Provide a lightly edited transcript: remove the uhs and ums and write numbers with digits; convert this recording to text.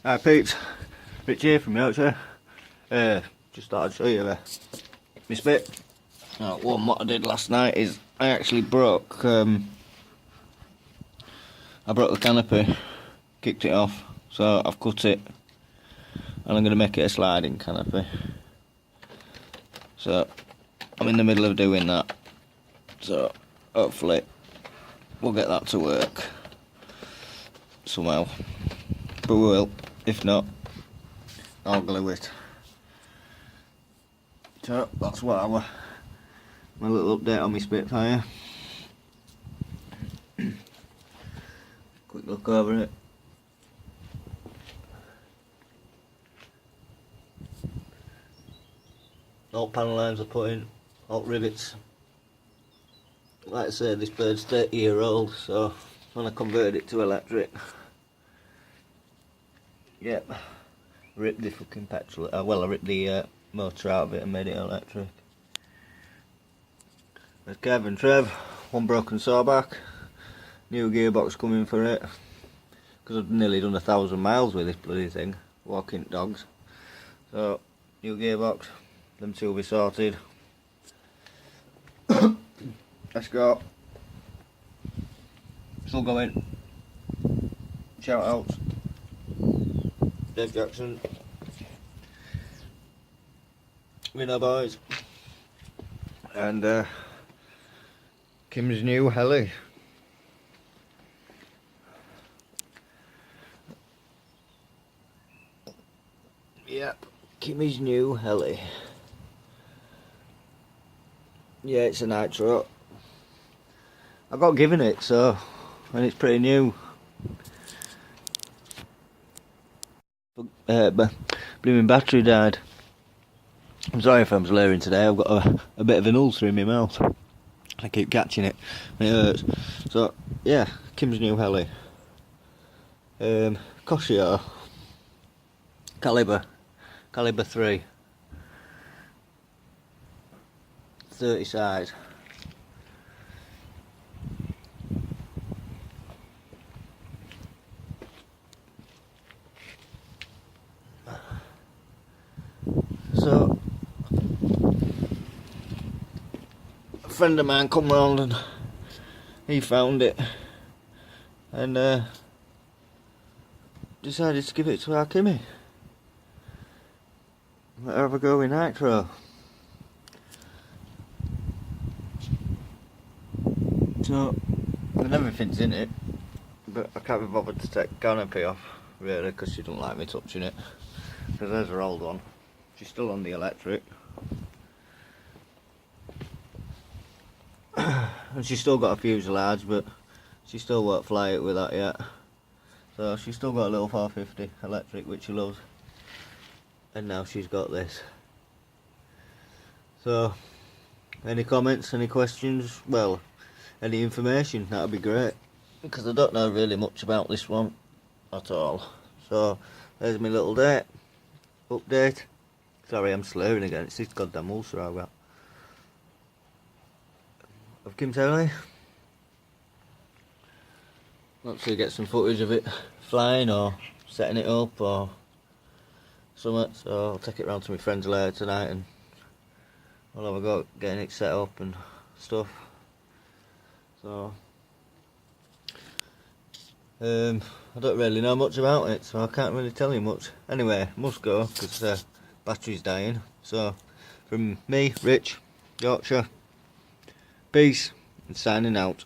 Hi peeps, Rich here from Yorkshire. Just thought I'd show you my spit. What I did last night is I actually broke the canopy, kicked it off, so I've cut it and I'm going to make it a sliding canopy. So I'm in the middle of doing that, so hopefully we'll get that to work somehow, but we will. If not, I'll glue it. So that's what my little update on my Spitfire. Quick look over it. All panel lines are put in, all rivets. Like I say, this bird's 30-year-old, so when I converted it to electric, yep, ripped the fucking petrol. Well, I ripped the motor out of it and made it electric. There's Kev and Trev, one broken sawback, new gearbox coming for it, because I've nearly done 1,000 miles with this bloody thing, walking dogs. So, new gearbox, them two will be sorted. Escort, still going. Shoutouts. Dave Jackson, Reno boys, and Kim's new heli. Yep, Kimmy's new heli. Yeah, it's a nitro. I got given it, so, and it's pretty new. Blooming battery died. I'm sorry if I'm slurring today. I've got a bit of an ulcer in my mouth. I keep catching it and it hurts. So yeah, Kim's new heli. Cosio. Caliber 3. 30 size. So, a friend of mine come round and he found it and decided to give it to our Kimmy. Let her have a go with nitro. So, and everything's in it, but I can't be bothered to take the canopy off, really, because she don't like me touching it. Because there's her old one. She's still on the electric. And she's still got a fuselage, but she still won't fly it with that yet. So she's still got a little 450 electric, which she loves. And now she's got this. So, any comments, any questions? Well, any information, that'd be great. Because I don't know really much about this one at all. So, there's my little update. Sorry, I'm slurring again. It's this goddamn ulcer I've got. Of Kim's heli. Hopefully get some footage of it flying or setting it up or something. So I'll take it round to my friends later tonight and I'll have a go at getting it set up and stuff. So I don't really know much about it, so I can't really tell you much. Anyway, must go because battery's dying. So from me, Rich, Yorkshire, peace and signing out.